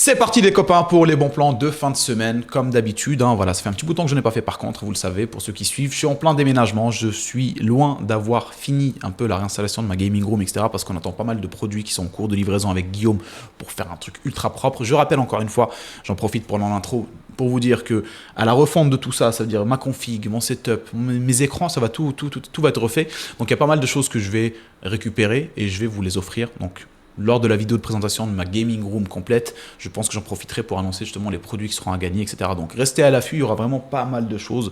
C'est parti les copains pour les bons plans de fin de semaine, comme d'habitude. Voilà, ça fait un petit bout de temps que je n'ai pas fait par contre, vous le savez, pour ceux qui suivent. Je suis en plein déménagement, je suis loin d'avoir fini un peu la réinstallation de ma gaming room, etc. Parce qu'on attend pas mal de produits qui sont en cours de livraison avec Guillaume pour faire un truc ultra propre. Je rappelle encore une fois, j'en profite pendant l'intro pour vous dire que à la refonte de tout ça, ça veut dire ma config, mon setup, mes écrans, ça va tout va être refait. Donc il y a pas mal de choses que je vais récupérer et je vais vous les offrir. Donc lors de la vidéo de présentation de ma gaming room complète, je pense que j'en profiterai pour annoncer justement les produits qui seront à gagner, etc. Donc restez à l'affût, il y aura vraiment pas mal de choses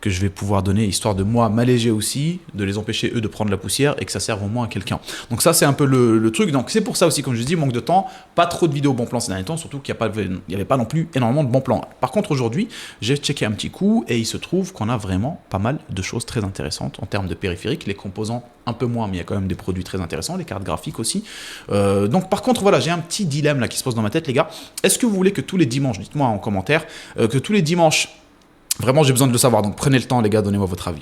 que je vais pouvoir donner, histoire de moi m'alléger aussi, de les empêcher eux de prendre la poussière et que ça serve au moins à quelqu'un. Donc ça c'est un peu le truc, donc c'est pour ça aussi, comme je dis, manque de temps, pas trop de vidéos bons plans ces derniers temps, surtout qu'il n'y avait pas non plus énormément de bons plans. Par contre aujourd'hui, j'ai checké un petit coup et il se trouve qu'on a vraiment pas mal de choses très intéressantes en termes de périphériques, les composants un peu moins, mais il y a quand même des produits très intéressants, les cartes graphiques aussi. Donc par contre voilà, j'ai un petit dilemme là qui se pose dans ma tête les gars, est-ce que vous voulez que tous les dimanches, dites-moi en commentaire, que tous les dimanches, vraiment, j'ai besoin de le savoir, donc prenez le temps, les gars, donnez-moi votre avis.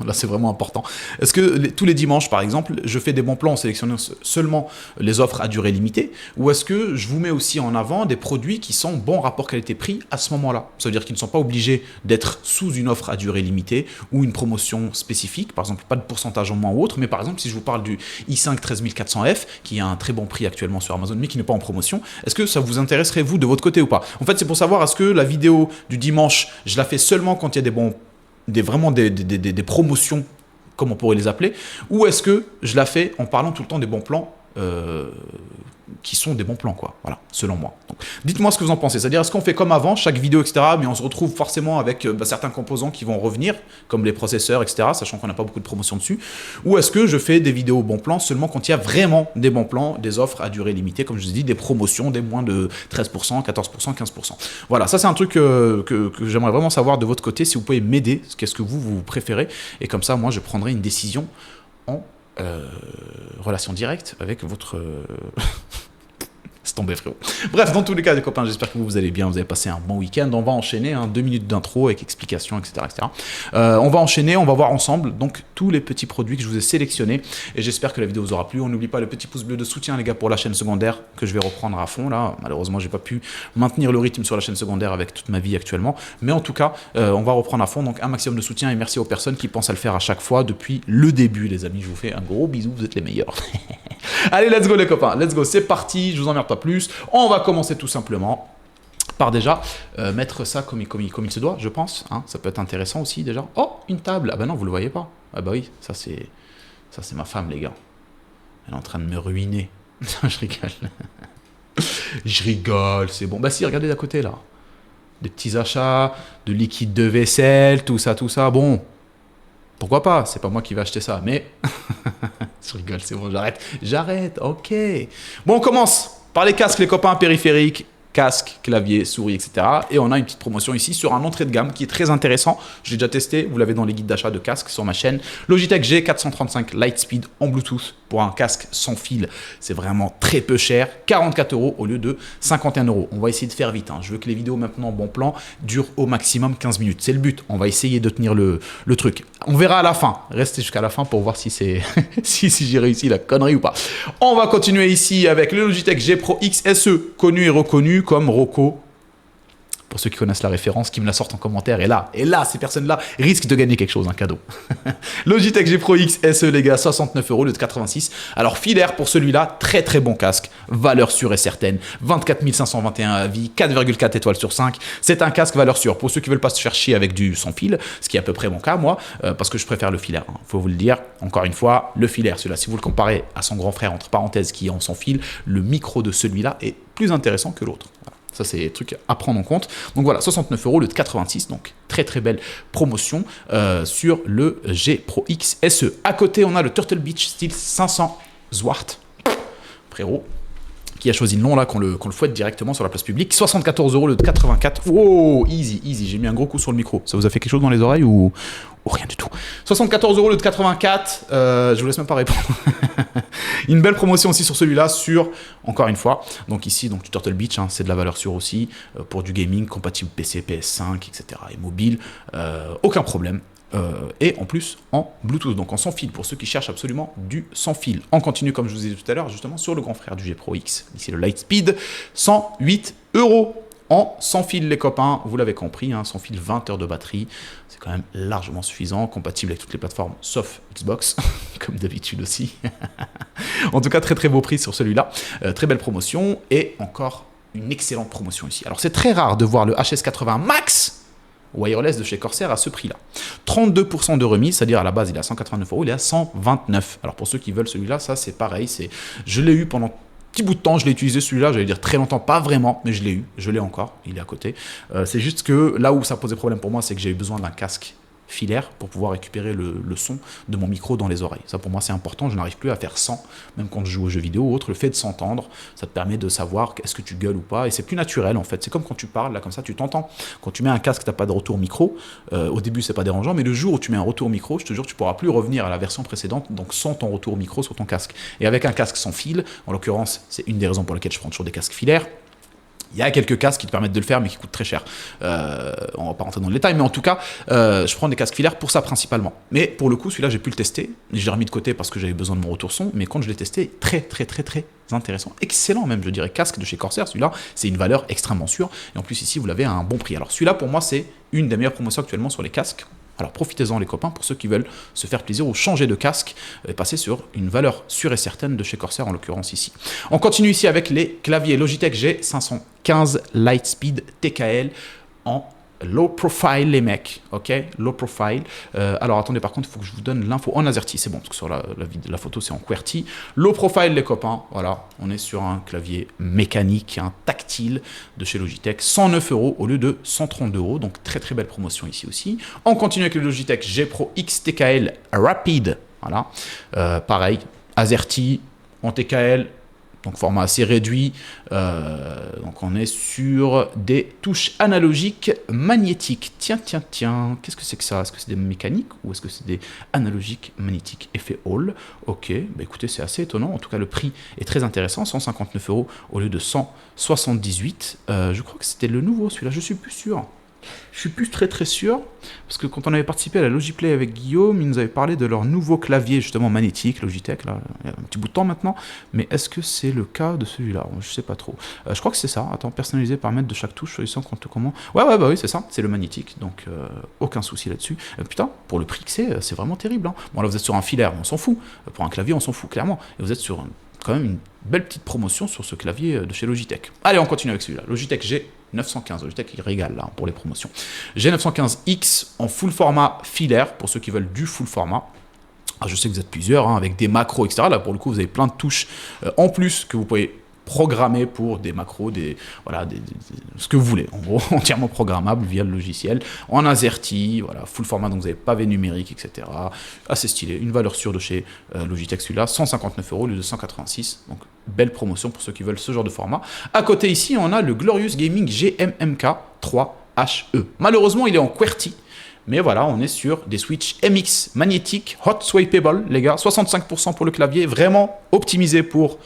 Là, c'est vraiment important. Est-ce que tous les dimanches, par exemple, je fais des bons plans en sélectionnant seulement les offres à durée limitée, ou est-ce que je vous mets aussi en avant des produits qui sont bons rapport qualité-prix à ce moment-là? Ça veut dire qu'ils ne sont pas obligés d'être sous une offre à durée limitée ou une promotion spécifique, par exemple, pas de pourcentage en moins ou autre, mais par exemple, si je vous parle du i5 13400F, qui a un très bon prix actuellement sur Amazon, mais qui n'est pas en promotion, est-ce que ça vous intéresserait, vous, de votre côté ou pas? En fait, c'est pour savoir, est-ce que la vidéo du dimanche, je la fais seulement quand il y a vraiment des promotions, comme on pourrait les appeler, ou est-ce que je la fais en parlant tout le temps des bons plans qui sont des bons plans, quoi, voilà, selon moi. Donc, dites-moi ce que vous en pensez, c'est-à-dire est-ce qu'on fait comme avant, chaque vidéo, etc., mais on se retrouve forcément avec certains composants qui vont revenir, comme les processeurs, etc., sachant qu'on n'a pas beaucoup de promotions dessus, ou est-ce que je fais des vidéos bons plans seulement quand il y a vraiment des bons plans, des offres à durée limitée, comme je vous ai dit, des promotions, des moins de 13%, 14%, 15%. Voilà, ça c'est un truc que j'aimerais vraiment savoir de votre côté, si vous pouvez m'aider, qu'est-ce que vous préférez, et comme ça, moi, je prendrai une décision en relation directe avec votre... C'est tombé frérot. Bref, dans tous les cas les copains, j'espère que vous allez bien, vous avez passé un bon week-end. On va enchaîner, 2 minutes d'intro avec explications, etc. etc. On va enchaîner, on va voir ensemble donc tous les petits produits que je vous ai sélectionnés. Et j'espère que la vidéo vous aura plu. On n'oublie pas le petit pouce bleu de soutien les gars pour la chaîne secondaire que je vais reprendre à fond là. Malheureusement, j'ai pas pu maintenir le rythme sur la chaîne secondaire avec toute ma vie actuellement. Mais en tout cas, on va reprendre à fond. Donc un maximum de soutien et merci aux personnes qui pensent à le faire à chaque fois depuis le début les amis. Je vous fais un gros bisou, vous êtes les meilleurs. Allez, let's go les copains, let's go, c'est parti, je vous emmerde pas plus. On va commencer tout simplement par déjà mettre ça comme il se doit, je pense. Ça peut être intéressant aussi déjà. Oh, une table. Ah bah non, vous le voyez pas. Ah bah oui, ça c'est ma femme les gars. Elle est en train de me ruiner. Je rigole. Je rigole, c'est bon. Bah si, regardez d'à côté là. Des petits achats, de liquide de vaisselle, tout ça. Bon, pourquoi pas, c'est pas moi qui vais acheter ça, mais... Je rigole, c'est bon, j'arrête, ok. Bon, on commence par les casques, les copains, périphériques, casque, clavier, souris, etc. Et on a une petite promotion ici sur un entrée de gamme qui est très intéressant. Je l'ai déjà testé, vous l'avez dans les guides d'achat de casques sur ma chaîne. Logitech G435 Lightspeed en Bluetooth pour un casque sans fil. C'est vraiment très peu cher, 44 € au lieu de 51 €. On va essayer de faire vite. Je veux que les vidéos maintenant bon plan durent au maximum 15 minutes. C'est le but. On va essayer de tenir le truc. On verra à la fin. Restez jusqu'à la fin pour voir si c'est si j'ai réussi la connerie ou pas. On va continuer ici avec le Logitech G Pro X SE, connu et reconnu comme Roku. Pour ceux qui connaissent la référence, qui me la sortent en commentaire. Et là, ces personnes-là risquent de gagner quelque chose, un cadeau. Logitech G Pro X SE, les gars, 69 € au lieu de 86. Alors, filaire pour celui-là, très très bon casque. Valeur sûre et certaine. 24 521 avis, 4,4 étoiles sur 5. C'est un casque valeur sûre. Pour ceux qui veulent pas se faire chier avec du sans fil, ce qui est à peu près mon cas, moi, parce que je préfère le filaire. Faut vous le dire. Encore une fois, le filaire, celui-là, si vous le comparez à son grand frère, entre parenthèses, qui est en sans fil, le micro de celui-là est plus intéressant que l'autre. Voilà. Ça, c'est des trucs à prendre en compte. Donc voilà, 69 € le de 86. Donc très très belle promotion sur le G Pro X SE. À côté, on a le Turtle Beach style 500 Zwart. Frérot, qui a choisi le nom là, qu'on le fouette directement sur la place publique. 74 € le de 84. Oh, easy. J'ai mis un gros coup sur le micro. Ça vous a fait quelque chose dans les oreilles ou rien du tout. 74 € le de 84. Je vous laisse même pas répondre. Une belle promotion aussi sur celui-là, encore une fois, donc ici, donc du Turtle Beach, c'est de la valeur sûre aussi, pour du gaming, compatible PC, PS5, etc. et mobile, aucun problème. et en plus en Bluetooth, donc en sans fil, pour ceux qui cherchent absolument du sans fil. On continue, comme je vous ai dit tout à l'heure, justement sur le grand frère du G Pro X, ici le Lightspeed, 108 € en sans fil, les copains, vous l'avez compris, hein, sans fil, 20 heures de batterie, c'est quand même largement suffisant, compatible avec toutes les plateformes, sauf Xbox, comme d'habitude aussi. En tout cas, très très beau prix sur celui-là, très belle promotion, et encore une excellente promotion ici. Alors c'est très rare de voir le HS80 Max wireless de chez Corsair à ce prix-là. 32% de remise, c'est-à-dire à la base il est à 189 €, il est à 129. Alors pour ceux qui veulent celui-là, ça c'est pareil, je l'ai eu pendant un petit bout de temps, je l'ai utilisé celui-là, j'allais dire très longtemps, pas vraiment, mais je l'ai eu, je l'ai encore, il est à côté. C'est juste que là où ça posait problème pour moi, c'est que j'ai eu besoin d'un casque filaire pour pouvoir récupérer le son de mon micro dans les oreilles. Ça pour moi c'est important, je n'arrive plus à faire sans, même quand je joue aux jeux vidéo ou autre, le fait de s'entendre, ça te permet de savoir est-ce que tu gueules ou pas, et c'est plus naturel en fait, c'est comme quand tu parles, là comme ça tu t'entends. Quand tu mets un casque, tu n'as pas de retour micro, au début c'est pas dérangeant, mais le jour où tu mets un retour micro, je te jure tu pourras plus revenir à la version précédente, donc sans ton retour micro sur ton casque. Et avec un casque sans fil, en l'occurrence c'est une des raisons pour lesquelles je prends toujours des casques filaires. Il y a quelques casques qui te permettent de le faire, mais qui coûtent très cher. On va pas rentrer dans le détail, mais en tout cas, je prends des casques filaires pour ça principalement. Mais pour le coup, celui-là, j'ai pu le tester. Je l'ai remis de côté parce que j'avais besoin de mon retour son, mais quand je l'ai testé, très intéressant. Excellent même, je dirais, casque de chez Corsair. Celui-là, c'est une valeur extrêmement sûre. Et en plus, ici, vous l'avez à un bon prix. Alors celui-là, pour moi, c'est une des meilleures promotions actuellement sur les casques. Alors profitez-en les copains pour ceux qui veulent se faire plaisir ou changer de casque et passer sur une valeur sûre et certaine de chez Corsair en l'occurrence ici. On continue ici avec les claviers Logitech G515 Lightspeed TKL en low profile les mecs, ok, low profile. Alors attendez, par contre il faut que je vous donne l'info en AZERTY, c'est bon parce que sur la photo c'est en QWERTY. Low profile les copains, voilà, on est sur un clavier mécanique, un tactile de chez Logitech, 109 € au lieu de 132 €, donc très belle promotion ici aussi. On continue avec le Logitech G Pro X TKL Rapid, voilà, pareil, AZERTY en TKL. Donc format assez réduit, donc on est sur des touches analogiques magnétiques. Tiens, qu'est-ce que c'est que ça? Est-ce que c'est des mécaniques ou est-ce que c'est des analogiques magnétiques effet Hall? Ok, bah écoutez, c'est assez étonnant. En tout cas, le prix est très intéressant, 159 € au lieu de 178. Je crois que c'était le nouveau, celui-là, je suis plus sûr. Je suis plus très sûr, parce que quand on avait participé à la Logiplay avec Guillaume, il nous avait parlé de leur nouveau clavier justement magnétique, Logitech, là, il y a un petit bout de temps maintenant, mais est-ce que c'est le cas de celui-là? Je sais pas trop. Je crois que c'est ça, attends, personnalisé par mètre de chaque touche, choisissant contre comment. Ouais, bah oui, c'est ça, c'est le magnétique, donc aucun souci là-dessus. Putain, pour le prix que c'est vraiment terrible. Hein. Bon, là vous êtes sur un filaire, on s'en fout. Pour un clavier, on s'en fout, clairement. Et vous êtes sur quand même une belle petite promotion sur ce clavier de chez Logitech. Allez, on continue avec celui-là. Logitech G915. Logitech, il régale là pour les promotions. G915X en full format filaire, pour ceux qui veulent du full format. Ah, je sais que vous êtes plusieurs, hein, avec des macros, etc. Là, pour le coup, vous avez plein de touches en plus que vous pouvez programmé pour des macros, ce que vous voulez, en gros, entièrement programmable via le logiciel, en AZERTY, voilà, full format, donc vous avez pavé numérique, etc. Assez stylé, une valeur sûre de chez Logitech celui-là, 159 € au lieu de 186, donc belle promotion pour ceux qui veulent ce genre de format. À côté ici, on a le Glorious Gaming GMMK 3HE. Malheureusement, il est en QWERTY, mais voilà, on est sur des switches MX magnétiques, hot swappable, les gars, 65% pour le clavier, vraiment optimisé pour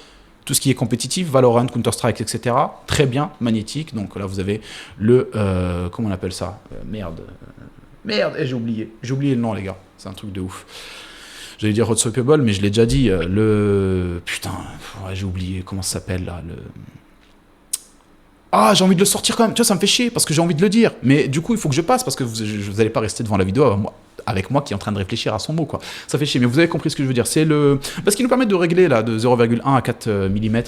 tout ce qui est compétitif, Valorant, Counter-Strike, etc. Très bien, magnétique. Donc là, vous avez le... comment on appelle ça? Merde, j'ai oublié le nom, les gars. C'est un truc de ouf. J'allais dire hot swappable, mais je l'ai déjà dit. Putain, ouais, j'ai oublié comment ça s'appelle, là. Ah, j'ai envie de le sortir quand même. Tu vois, ça me fait chier parce que j'ai envie de le dire. Mais du coup, il faut que je passe parce que vous n'allez pas rester devant la vidéo avec moi qui est en train de réfléchir à son mot, quoi. Ça fait chier, mais vous avez compris ce que je veux dire. C'est parce qu'il nous permet de régler là de 0,1 à 4 mm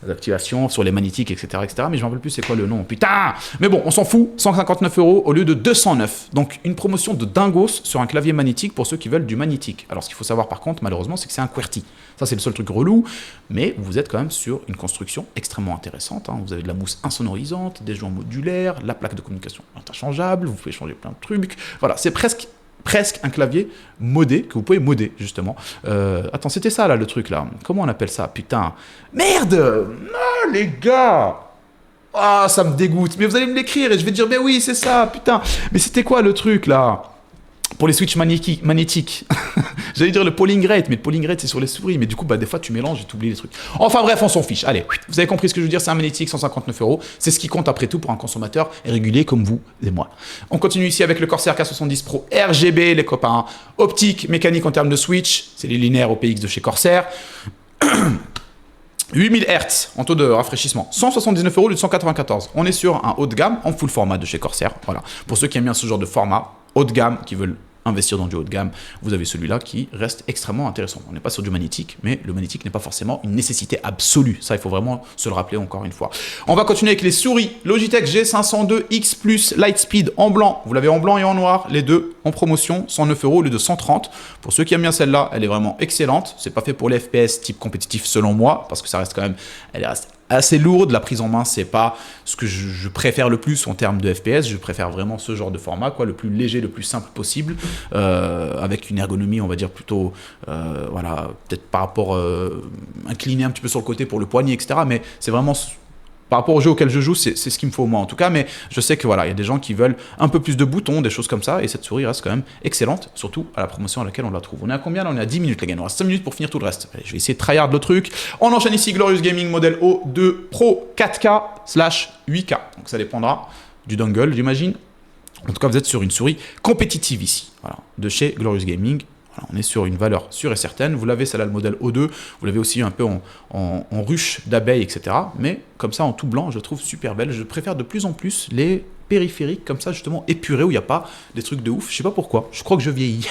d'activation sur les magnétiques, etc., etc. Mais je ne me rappelle plus c'est quoi le nom. Putain. Mais bon, on s'en fout. 159 € au lieu de 209. Donc une promotion de dingos sur un clavier magnétique pour ceux qui veulent du magnétique. Alors ce qu'il faut savoir par contre, malheureusement, c'est que c'est un QWERTY. Ça c'est le seul truc relou. Mais vous êtes quand même sur une construction extrêmement intéressante. Hein. Vous avez de la mousse insonorisante, des joints modulaires, la plaque de communication interchangeable. Vous pouvez changer plein de trucs. Voilà, c'est presque un clavier modé, que vous pouvez modder, justement. Attends, c'était ça, là, le truc, là. Comment on appelle ça? Putain. Merde! Ah, les gars! Ah, ça me dégoûte. Mais vous allez me l'écrire et je vais dire, mais oui, c'est ça, putain. Mais c'était quoi, le truc, là? Pour les switches magnétiques, j'allais dire le polling rate, mais le polling rate c'est sur les souris, mais du coup bah, des fois tu mélanges et tu oublies les trucs. Enfin bref, on s'en fiche. Allez, vous avez compris ce que je veux dire, c'est un magnétique, 159 €, c'est ce qui compte après tout pour un consommateur régulier comme vous et moi. On continue ici avec le Corsair K70 Pro RGB, les copains, optique, mécanique en termes de switch, c'est les linéaires OPX de chez Corsair. 8000 Hz en taux de rafraîchissement, 179 € au lieu de 194. On est sur un haut de gamme en full format de chez Corsair. Voilà. Pour ceux qui aiment bien ce genre de format haut de gamme, qui veulent investir dans du haut de gamme, vous avez celui-là qui reste extrêment intéressant. On n'est pas sur du magnétique, mais le magnétique n'est pas forcément une nécessité absolue. Ça, il faut vraiment se le rappeler encore une fois. On va continuer avec les souris Logitech G502X Plus Lightspeed en blanc. Vous l'avez en blanc et en noir, les deux en promotion, 109 € au lieu de 130. Pour ceux qui aiment bien celle-là, elle est vraiment excellente. C'est pas fait pour les FPS type compétitif selon moi, parce que ça reste quand même, elle reste assez lourde. La prise en main, c'est pas ce que je préfère le plus en termes de FPS. Je préfère vraiment ce genre de format, quoi, le plus léger, le plus simple possible, avec une ergonomie, on va dire plutôt, voilà, peut-être par rapport incliné un petit peu sur le côté pour le poignet, etc. Mais c'est vraiment par rapport au jeu auquel je joue, c'est ce qu'il me faut moi en tout cas, mais je sais que voilà, il y a des gens qui veulent un peu plus de boutons, des choses comme ça, et cette souris reste quand même excellente, surtout à la promotion à laquelle on la trouve. On est à combien là? On est à 10 minutes les gars, il nous reste 5 minutes pour finir tout le reste. Allez, je vais essayer de tryhard le truc. On enchaîne ici Glorious Gaming modèle O2 Pro 4K/8K, donc ça dépendra du dongle j'imagine. En tout cas vous êtes sur une souris compétitive ici, voilà, de chez Glorious Gaming. Voilà, on est sur une valeur sûre et certaine. Vous l'avez, celle-là, le modèle O2. Vous l'avez aussi un peu en ruche d'abeilles, etc. Mais comme ça, en tout blanc, je trouve super belle. Je préfère de plus en plus les périphériques comme ça, justement épurés, où il n'y a pas des trucs de ouf. Je sais pas pourquoi. Je crois que je vieillis.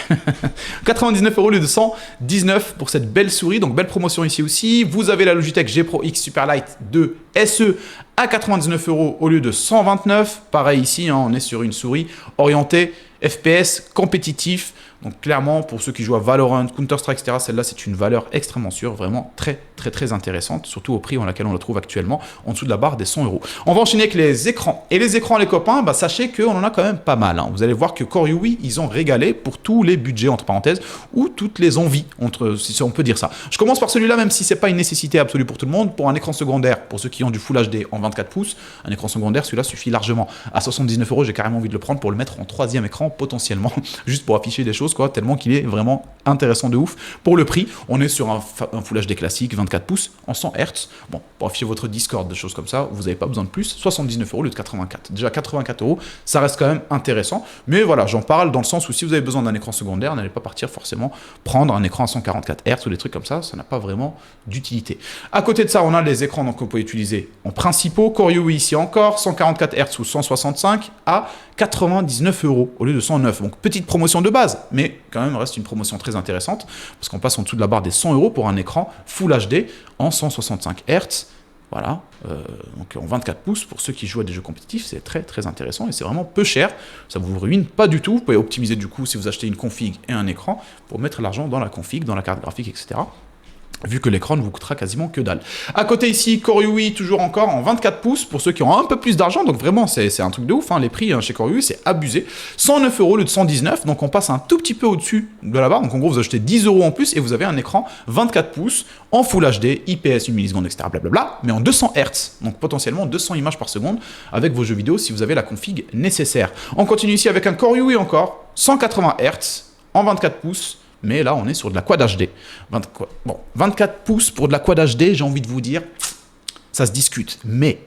99 € au lieu de 119 pour cette belle souris. Donc, belle promotion ici aussi. Vous avez la Logitech G Pro X Superlight 2 SE à 99 € au lieu de 129. Pareil ici, hein, on est sur une souris orientée FPS compétitif. Donc clairement, pour ceux qui jouent à Valorant, Counter-Strike, etc., celle-là, c'est une valeur extrêmement sûre, vraiment très, très, très intéressante, surtout au prix en lequel on la trouve actuellement, en dessous de la barre des 100 €. On va enchaîner avec les écrans. Et les écrans, les copains, bah, sachez qu'on en a quand même pas mal. Hein. Vous allez voir que Corui, ils ont régalé pour tous les budgets, entre parenthèses, ou toutes les envies, si on peut dire ça. Je commence par celui-là, même si c'est pas une nécessité absolue pour tout le monde. Pour un écran secondaire, pour ceux qui ont du Full HD en 24 pouces, un écran secondaire, celui-là suffit largement. À 79 €, j'ai carrément envie de le prendre pour le mettre en troisième écran, potentiellement, juste pour afficher des choses, quoi, tellement qu'il est vraiment intéressant de ouf. Pour le prix, on est sur un Full HD classique, 24 pouces, en 100 Hz. Bon, pour afficher votre Discord, des choses comme ça, vous n'avez pas besoin de plus. 79 € au lieu de 84. Déjà 84 €, ça reste quand même intéressant. Mais voilà, j'en parle dans le sens où si vous avez besoin d'un écran secondaire, n'allez pas partir forcément prendre un écran à 144 Hz ou des trucs comme ça n'a pas vraiment d'utilité. À côté de ça, on a les écrans qu'on peut utiliser en principaux. Corui ici encore, 144 Hz ou 165 à 99 € au lieu de 109. Donc petite promotion de base, mais quand même reste une promotion très intéressante parce qu'on passe en dessous de la barre des 100 € pour un écran Full HD en 165 Hz. Voilà, donc en 24 pouces, pour ceux qui jouent à des jeux compétitifs, c'est très très intéressant et c'est vraiment peu cher. Ça vous ruine pas du tout. Vous pouvez optimiser du coup si vous achetez une config et un écran pour mettre l'argent dans la config, dans la carte graphique, etc. Vu que l'écran ne vous coûtera quasiment que dalle. À côté ici, Corui, toujours encore en 24 pouces, pour ceux qui ont un peu plus d'argent, donc vraiment c'est un truc de ouf, hein. Les prix chez Corui, c'est abusé. 109 € au lieu de 119, donc on passe un tout petit peu au-dessus de la barre, donc en gros vous achetez 10 € en plus et vous avez un écran 24 pouces en Full HD, IPS 1 milliseconde, etc. blablabla, mais en 200 Hz, donc potentiellement 200 images par seconde avec vos jeux vidéo si vous avez la config nécessaire. On continue ici avec un Corui encore, 180 Hz en 24 pouces, mais là, on est sur de la Quad HD. 24 pouces pour de la Quad HD, j'ai envie de vous dire, ça se discute. Mais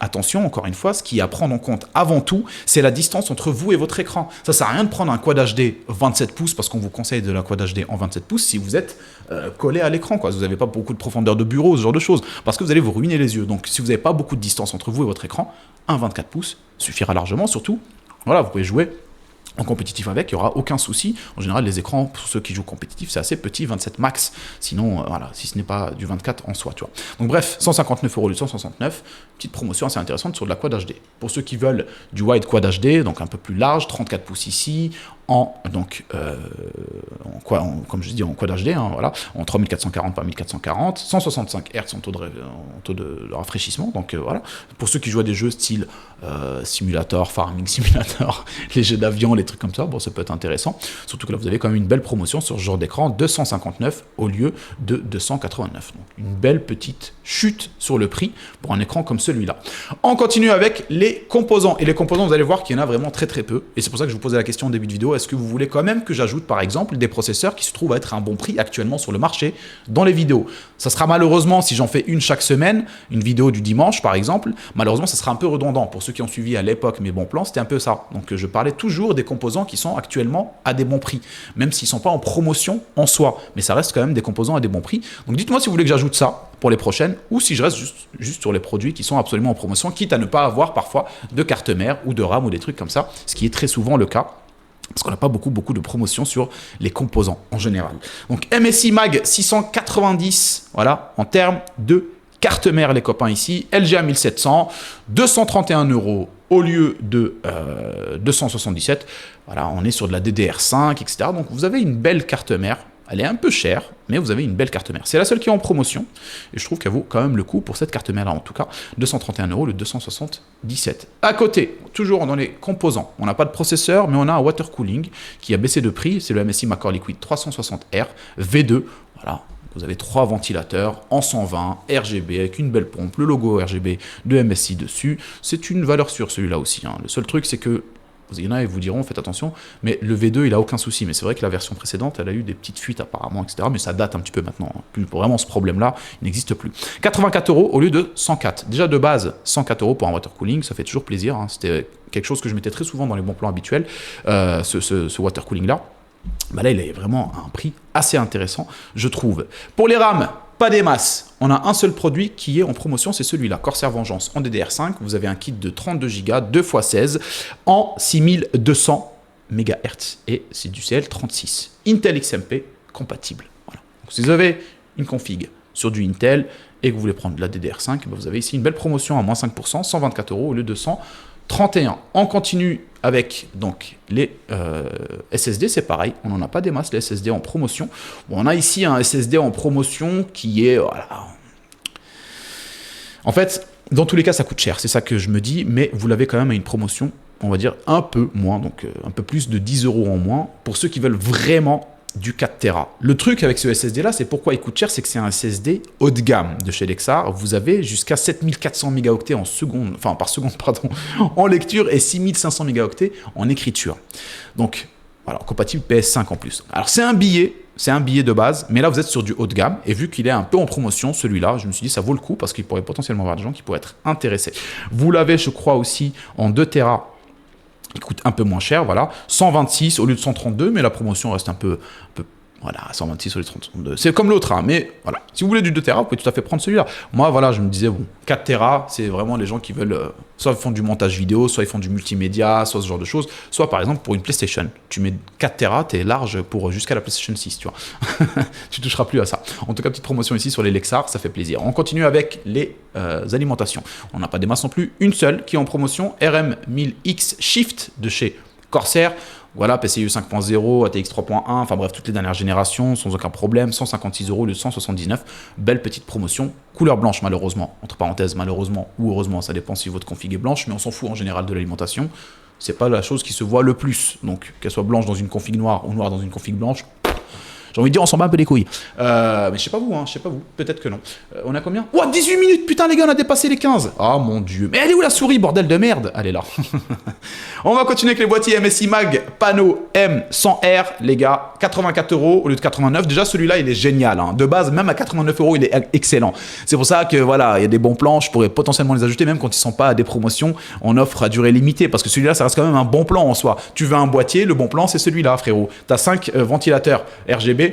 attention, encore une fois, ce qui est à prendre en compte avant tout, c'est la distance entre vous et votre écran. Ça ne sert à rien de prendre un Quad HD 27 pouces, parce qu'on vous conseille de la Quad HD en 27 pouces, si vous êtes collé à l'écran, quoi. Vous n'avez pas beaucoup de profondeur de bureau, ce genre de choses, parce que vous allez vous ruiner les yeux. Donc, si vous n'avez pas beaucoup de distance entre vous et votre écran, un 24 pouces suffira largement, surtout. Voilà, vous pouvez jouer en compétitif avec, il n'y aura aucun souci. En général, les écrans, pour ceux qui jouent compétitif, c'est assez petit, 27 max. Sinon, voilà, si ce n'est pas du 24 en soi, tu vois. Donc bref, 159 € du 169, petite promotion assez intéressante sur de la Quad HD. Pour ceux qui veulent du wide Quad HD, donc un peu plus large, 34 pouces ici, comme je dis, en Quad HD, hein, voilà, en 3440 par 1440, 165 Hz en taux de rafraîchissement. Donc voilà, pour ceux qui jouent à des jeux style Simulator, Farming Simulator, les jeux d'avion, les des trucs comme ça, bon, ça peut être intéressant. Surtout que là, vous avez quand même une belle promotion sur ce genre d'écran, 259 au lieu de 289. Donc, une belle petite chute sur le prix pour un écran comme celui-là. On continue avec les composants. Et les composants, vous allez voir qu'il y en a vraiment très très peu. Et c'est pour ça que je vous posais la question au début de vidéo. Est-ce que vous voulez quand même que j'ajoute par exemple des processeurs qui se trouvent à être à un bon prix actuellement sur le marché dans les vidéos? Ça sera malheureusement, si j'en fais une chaque semaine, une vidéo du dimanche par exemple, malheureusement ça sera un peu redondant. Pour ceux qui ont suivi à l'époque mes bons plans, c'était un peu ça. Donc je parlais toujours des composants qui sont actuellement à des bons prix, même s'ils ne sont pas en promotion en soi. Mais ça reste quand même des composants à des bons prix. Donc dites-moi si vous voulez que j'ajoute ça pour les prochaines, ou si je reste juste sur les produits qui sont absolument en promotion, quitte à ne pas avoir parfois de carte mère ou de RAM ou des trucs comme ça, ce qui est très souvent le cas, parce qu'on n'a pas beaucoup de promotions sur les composants en général. Donc MSI Mag 690, voilà, en termes de carte mère les copains ici, LGA 1700, 231 € au lieu de 277, voilà, on est sur de la DDR5, etc. Donc vous avez une belle carte mère. Elle est un peu chère, mais vous avez une belle carte mère. C'est la seule qui est en promotion, et je trouve qu'elle vaut quand même le coup pour cette carte mère-là, en tout cas, 231 € le 277. À côté, toujours dans les composants, on n'a pas de processeur, mais on a un water cooling qui a baissé de prix, c'est le MSI Macor Liquid 360R V2, voilà. Vous avez 3 ventilateurs en 120 RGB avec une belle pompe, le logo RGB de MSI dessus. C'est une valeur sûre celui-là aussi, hein. Le seul truc, c'est que il y en a et vous diront, faites attention, mais le V2, il a aucun souci. Mais c'est vrai que la version précédente, elle a eu des petites fuites apparemment, etc. Mais ça date un petit peu maintenant. Plus, vraiment, ce problème-là, il n'existe plus. 84 € au lieu de 104. Déjà de base, 104 € pour un water cooling, ça fait toujours plaisir, hein. C'était quelque chose que je mettais très souvent dans les bons plans habituels, ce water cooling-là. Bah là, il est vraiment à un prix assez intéressant, je trouve. Pour les RAM, pas des masses. On a un seul produit qui est en promotion, c'est celui-là, Corsair Vengeance en DDR5. Vous avez un kit de 32 Go, 2x16 en 6200 MHz et c'est du CL36. Intel XMP compatible. Voilà. Donc, si vous avez une config sur du Intel et que vous voulez prendre de la DDR5, bah vous avez ici une belle promotion à moins 5%, 124 € au lieu de 131. On continue avec donc les SSD, c'est pareil, on n'en a pas des masses, les SSD en promotion. Bon, on a ici un SSD en promotion qui est, voilà. En fait, dans tous les cas, ça coûte cher, c'est ça que je me dis, mais vous l'avez quand même à une promotion, on va dire un peu moins, donc un peu plus de 10 € en moins, pour ceux qui veulent vraiment du 4 Tera. Le truc avec ce SSD là, c'est pourquoi il coûte cher, c'est que c'est un SSD haut de gamme de chez Lexar. Vous avez jusqu'à 7400 mégaoctets en seconde, enfin par seconde, pardon, en lecture et 6500 mégaoctets en écriture. Donc voilà, compatible PS5 en plus. Alors c'est un billet de base, mais là vous êtes sur du haut de gamme et vu qu'il est un peu en promotion celui-là, je me suis dit ça vaut le coup parce qu'il pourrait potentiellement y avoir des gens qui pourraient être intéressés. Vous l'avez, je crois aussi en 2 Tera. Il coûte un peu moins cher, voilà, 126 au lieu de 132, mais la promotion reste un peu voilà, 126 au lieu de 132. C'est comme l'autre, hein, mais voilà. Si vous voulez du 2 Tera, vous pouvez tout à fait prendre celui-là. Moi, voilà, je me disais, bon, 4 Tera, c'est vraiment les gens qui veulent, soit ils font du montage vidéo, soit ils font du multimédia, soit ce genre de choses, soit par exemple pour une PlayStation. Tu mets 4 Tera, t'es large pour jusqu'à la PlayStation 6, tu vois. Tu toucheras plus à ça. En tout cas, petite promotion ici sur les Lexar, ça fait plaisir. On continue avec les alimentations. On n'a pas des masses non plus, une seule qui est en promotion, RM1000X Shift de chez Corsair. Voilà, PCIe 5.0, ATX 3.1, enfin bref, toutes les dernières générations, sans aucun problème, 156 € le 179. Belle petite promotion, couleur blanche malheureusement, entre parenthèses malheureusement ou heureusement, ça dépend si votre config est blanche, mais on s'en fout en général de l'alimentation. C'est pas la chose qui se voit le plus, donc qu'elle soit blanche dans une config noire ou noire dans une config blanche, j'ai envie de dire, on s'en bat un peu les couilles. Mais je sais pas vous, hein, je sais pas vous. Peut-être que non. On a combien? Ouah, 18 minutes, putain les gars, on a dépassé les 15. Ah mon dieu. Mais elle est où la souris, bordel de merde? Elle est là. On va continuer avec les boîtiers MSI Mag Pano M100R, les gars. 84 € au lieu de 89. Déjà, celui-là, il est génial, hein. De base, même à 89 €, il est excellent. C'est pour ça que voilà, il y a des bons plans. Je pourrais potentiellement les ajouter, même quand ils sont pas à des promotions. On offre à durée limitée parce que celui-là, ça reste quand même un bon plan en soi. Tu veux un boîtier, le bon plan, c'est celui-là, frérot. Tu as 5 ventilateurs RGB.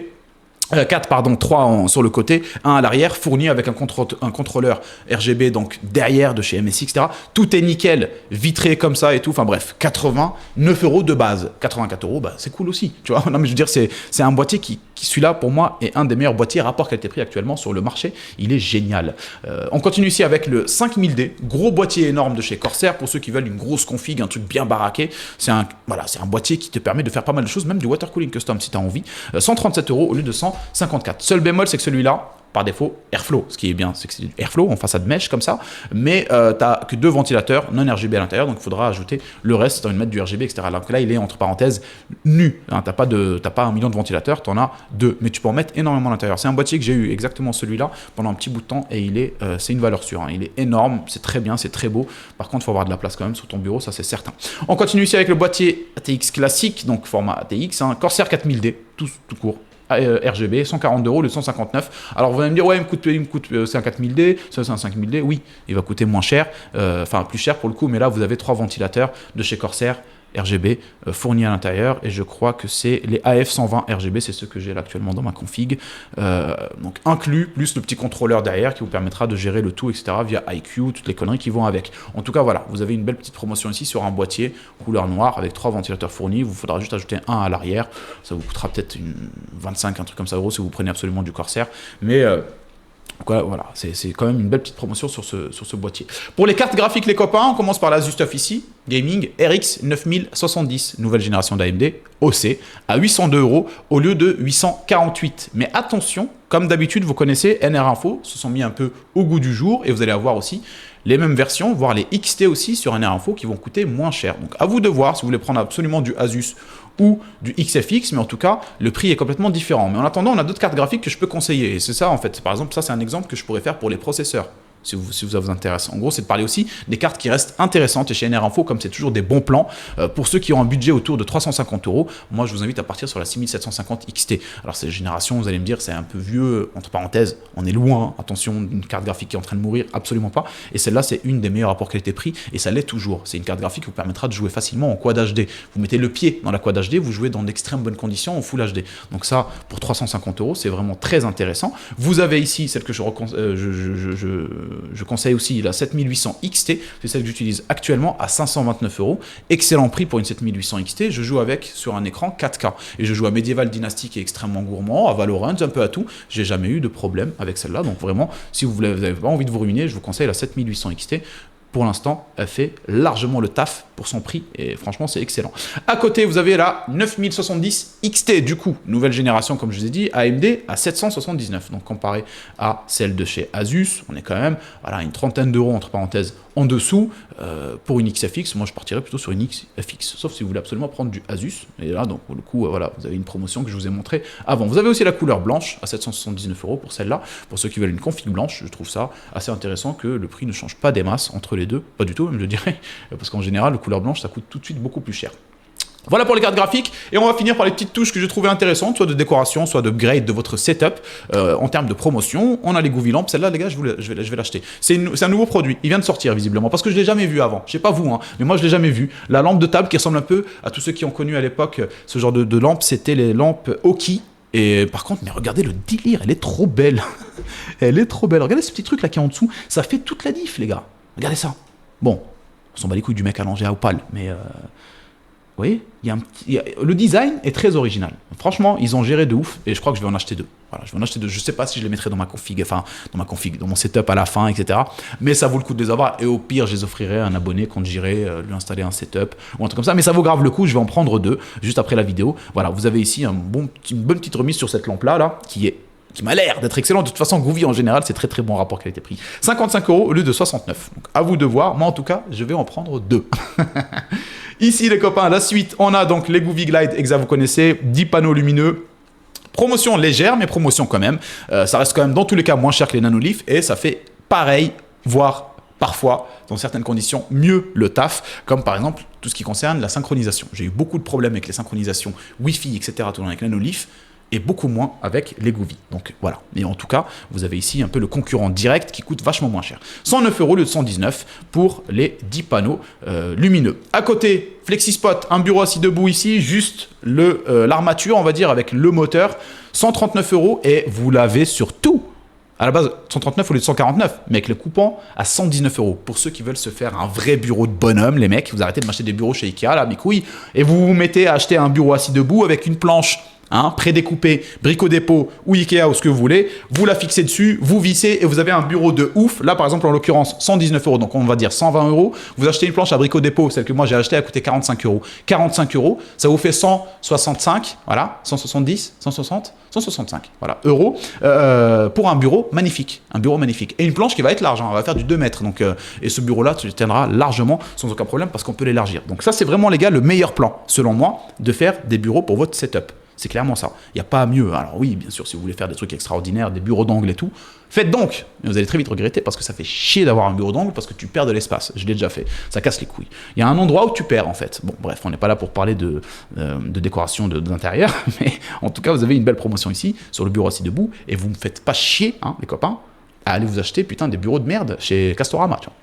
4, pardon, 3 sur le côté, 1 à l'arrière, fourni avec un contrôleur RGB, donc derrière de chez MSI, etc. Tout est nickel, vitré comme ça et tout. Enfin bref, 89 € de base. 84 €, bah, c'est cool aussi. Tu vois, non, mais je veux dire, c'est un boîtier qui celui-là, pour moi, est un des meilleurs boîtiers rapport qualité-prix actuellement sur le marché. Il est génial. On continue ici avec le 5000D, gros boîtier énorme de chez Corsair. Pour ceux qui veulent une grosse config, un truc bien baraqué, c'est un boîtier qui te permet de faire pas mal de choses, même du water cooling custom si tu as envie. 137 € au lieu de 154. Seul bémol, c'est que celui-là, par défaut Airflow. Ce qui est bien, c'est que c'est du Airflow en façade mèche comme ça, mais tu n'as que 2 ventilateurs non RGB à l'intérieur, donc il faudra ajouter le reste, tu as une mettre du RGB, etc. Donc là, il est entre parenthèses nu. Hein, tu n'as pas 1 million de ventilateurs, tu en as 2, mais tu peux en mettre énormément à l'intérieur. C'est un boîtier que j'ai eu exactement celui-là pendant un petit bout de temps et c'est une valeur sûre. Hein. Il est énorme, c'est très bien, c'est très beau. Par contre, il faut avoir de la place quand même sur ton bureau, ça c'est certain. On continue ici avec le boîtier ATX classique, donc format ATX, hein, Corsair 4000D, tout court. RGB, 140 € le 159. Alors vous allez me dire, ouais, il me coûte c'est un 4000D, ça c'est un 5000D. Oui, il va coûter moins cher, enfin plus cher pour le coup, mais là vous avez 3 ventilateurs de chez Corsair RGB fournis à l'intérieur et je crois que c'est les AF120 RGB, c'est ceux que j'ai là actuellement dans ma config, donc inclus plus le petit contrôleur derrière qui vous permettra de gérer le tout, etc. via IQ, toutes les conneries qui vont avec. En tout cas voilà, vous avez une belle petite promotion ici sur un boîtier couleur noire avec 3 ventilateurs fournis. Il vous faudra juste ajouter un à l'arrière, ça vous coûtera peut-être 25, un truc comme ça euros si vous prenez absolument du Corsair, mais voilà, c'est quand même une belle petite promotion sur ce boîtier. Pour les cartes graphiques, les copains, on commence par la Asus ici, Gaming RX 9070, nouvelle génération d'AMD, OC, à 802 € au lieu de 848. Mais attention, comme d'habitude, vous connaissez NR Info, se sont mis un peu au goût du jour et vous allez avoir aussi les mêmes versions, voire les XT aussi sur NR Info qui vont coûter moins cher. Donc à vous de voir si vous voulez prendre absolument du Asus ou du XFX, mais en tout cas, le prix est complètement différent. Mais en attendant, on a d'autres cartes graphiques que je peux conseiller. Et c'est ça, en fait. Par exemple, ça, c'est un exemple que je pourrais faire pour les processeurs. Si ça vous intéresse. En gros, c'est de parler aussi des cartes qui restent intéressantes. Et chez NR Info, comme c'est toujours des bons plans, pour ceux qui ont un budget autour de 350 €, moi, je vous invite à partir sur la 6750 XT. Alors, cette génération, vous allez me dire, c'est un peu vieux, entre parenthèses, on est loin, attention, d'une carte graphique qui est en train de mourir, absolument pas. Et celle-là, c'est une des meilleurs rapports qualité-prix, et ça l'est toujours. C'est une carte graphique qui vous permettra de jouer facilement en Quad HD. Vous mettez le pied dans la Quad HD, vous jouez dans d'extrêmes bonnes conditions en Full HD. Donc ça, pour 350 €, c'est vraiment très intéressant. Vous avez ici celle que je conseille aussi, la 7800 XT, c'est celle que j'utilise actuellement à 529 €. Excellent prix pour une 7800 XT. Je joue avec sur un écran 4K. Et je joue à Medieval Dynasty qui est extrêmement gourmand, à Valorant, un peu à tout. J'ai jamais eu de problème avec celle-là. Donc vraiment, si vous n'avez pas envie de vous ruiner, je vous conseille la 7800 XT. Pour l'instant, elle fait largement le taf pour son prix et franchement, c'est excellent. À côté, vous avez la 9070 XT, du coup, nouvelle génération, comme je vous ai dit, AMD à 779. Donc, comparé à celle de chez Asus, on est quand même une trentaine d'euros, entre parenthèses, en dessous. Pour une XFX, moi, je partirais plutôt sur une XFX, sauf si vous voulez absolument prendre du Asus. Et là, donc, pour le coup, voilà, vous avez une promotion que je vous ai montrée avant. Vous avez aussi la couleur blanche à 779 € pour celle-là. Pour ceux qui veulent une config blanche, je trouve ça assez intéressant que le prix ne change pas des masses entre les deux. Pas du tout, même je dirais, parce qu'en général, la couleur blanche, ça coûte tout de suite beaucoup plus cher. Voilà pour les cartes graphiques, et on va finir par les petites touches que j'ai trouvées intéressantes, soit de décoration, soit d'upgrade de votre setup. En termes de promotion, on a les Goovy Lamps, celle-là les gars, je vais l'acheter. C'est un nouveau produit, il vient de sortir visiblement, parce que je ne l'ai jamais vu avant. Je sais pas vous, hein, mais moi je ne l'ai jamais vu. La lampe de table qui ressemble un peu à tous ceux qui ont connu à l'époque ce genre de lampe, c'était les lampes Oki. Et par contre, mais regardez le délire, elle est trop belle. Elle est trop belle. Regardez ce petit truc là qui est en dessous, ça fait toute la diff les gars. Regardez ça. Bon, on s'en bat les couilles du mec allongé à Opal, mais vous voyez, le design est très original. Franchement, ils ont géré de ouf et je crois que je vais en acheter 2. Voilà, je vais en acheter 2. Je sais pas si je les mettrai dans ma config, dans mon setup à la fin, etc. Mais ça vaut le coup de les avoir et au pire, je les offrirai à un abonné quand j'irai lui installer un setup ou un truc comme ça. Mais ça vaut grave le coup. Je vais en prendre 2 juste après la vidéo. Voilà, vous avez ici une bonne petite remise sur cette lampe là qui m'a l'air d'être excellent. De toute façon, Goovy en général, c'est très très bon rapport qualité-prix. 55 € au lieu de 69. Donc à vous de voir. Moi en tout cas, je vais en prendre 2. Ici les copains, la suite, on a donc les Goovy Glide Exa, vous connaissez, 10 panneaux lumineux. Promotion légère, mais promotion quand même. Ça reste quand même dans tous les cas moins cher que les Nanolith et ça fait pareil, voire parfois, dans certaines conditions, mieux le taf, comme par exemple tout ce qui concerne la synchronisation. J'ai eu beaucoup de problèmes avec les synchronisations Wi-Fi, etc. tout le temps avec Nanolith, et beaucoup moins avec les Goovy. Donc voilà. Mais en tout cas, vous avez ici un peu le concurrent direct qui coûte vachement moins cher. 109 € au lieu de 119 pour les 10 panneaux lumineux. À côté, FlexiSpot, un bureau assis debout ici, juste l'armature, on va dire, avec le moteur. 139 € et vous l'avez sur tout. À la base, 139 au lieu de 149, mais avec le coupon à 119 €. Pour ceux qui veulent se faire un vrai bureau de bonhomme, les mecs, vous arrêtez de m'acheter des bureaux chez Ikea, là, mes couilles, et vous vous mettez à acheter un bureau assis debout avec une planche hein, prédécoupée, Brico-Dépôt ou Ikea ou ce que vous voulez, vous la fixez dessus, vous vissez et vous avez un bureau de ouf. Là, par exemple, en l'occurrence, 119 €, donc on va dire 120 €. Vous achetez une planche à Brico-Dépôt, celle que moi j'ai achetée, elle a coûté 45 €. 45 €, ça vous fait 165, voilà, 170, 160, 165, voilà, euros pour un bureau magnifique. Un bureau magnifique. Et une planche qui va être large, hein, on va faire du 2 mètres. Donc, et ce bureau-là tiendra largement sans aucun problème parce qu'on peut l'élargir. Donc ça, c'est vraiment, les gars, le meilleur plan, selon moi, de faire des bureaux pour votre setup. C'est clairement ça. Il n'y a pas mieux. Alors oui, bien sûr, si vous voulez faire des trucs extraordinaires, des bureaux d'angle et tout, faites donc. Mais vous allez très vite regretter parce que ça fait chier d'avoir un bureau d'angle parce que tu perds de l'espace. Je l'ai déjà fait. Ça casse les couilles. Il y a un endroit où tu perds, en fait. Bon, bref, on n'est pas là pour parler de décoration d'intérieur, mais en tout cas, vous avez une belle promotion ici sur le bureau assis debout et vous ne me faites pas chier, hein, les copains, à aller vous acheter, putain, des bureaux de merde chez Castorama, tu vois.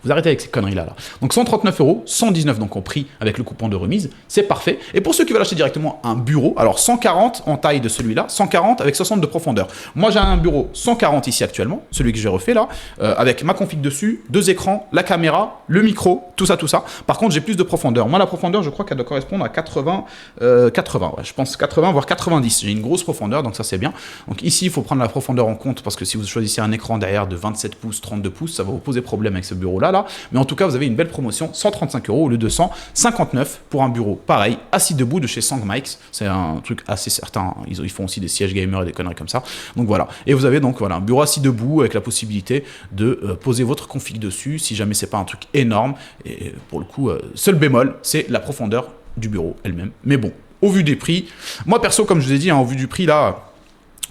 Vous arrêtez avec ces conneries-là. Là. Donc 139 €, 119 donc compris avec le coupon de remise, c'est parfait. Et pour ceux qui veulent acheter directement un bureau, alors 140 en taille de celui-là, 140 avec 60 de profondeur. Moi j'ai un bureau 140 ici actuellement, celui que j'ai refait là, avec ma config dessus, 2 écrans, la caméra, le micro, tout ça, tout ça. Par contre j'ai plus de profondeur. Moi la profondeur je crois qu'elle doit correspondre à 80, ouais, je pense 80 voire 90. J'ai une grosse profondeur donc ça c'est bien. Donc ici il faut prendre la profondeur en compte parce que si vous choisissez un écran derrière de 27 pouces, 32 pouces, ça va vous poser problème avec ce bureau-là. Mais en tout cas, vous avez une belle promotion, 135 € au lieu de 159 pour un bureau pareil, assis debout de chez Sangmikes. C'est un truc assez certain. Ils font aussi des sièges gamers et des conneries comme ça. Donc voilà. Et vous avez donc voilà un bureau assis debout avec la possibilité de poser votre config dessus si jamais c'est pas un truc énorme. Et pour le coup, seul bémol, c'est la profondeur du bureau elle-même. Mais bon, au vu des prix, moi perso, comme je vous ai dit, hein, au vu du prix là,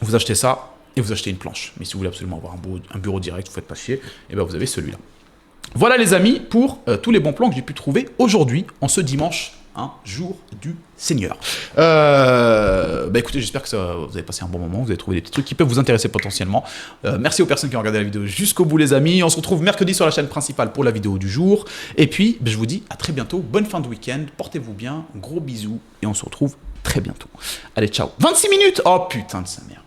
vous achetez ça et vous achetez une planche. Mais si vous voulez absolument avoir un bureau direct, vous faites pas chier, et ben vous avez celui-là. Voilà les amis pour tous les bons plans que j'ai pu trouver aujourd'hui, en ce dimanche, hein, jour du Seigneur. Écoutez, j'espère que vous avez passé un bon moment, vous avez trouvé des petits trucs qui peuvent vous intéresser potentiellement. Merci aux personnes qui ont regardé la vidéo jusqu'au bout les amis. On se retrouve mercredi sur la chaîne principale pour la vidéo du jour. Et puis, je vous dis à très bientôt, bonne fin de week-end, portez-vous bien, gros bisous, et on se retrouve très bientôt. Allez, ciao. 26 minutes. Oh putain de sa mère.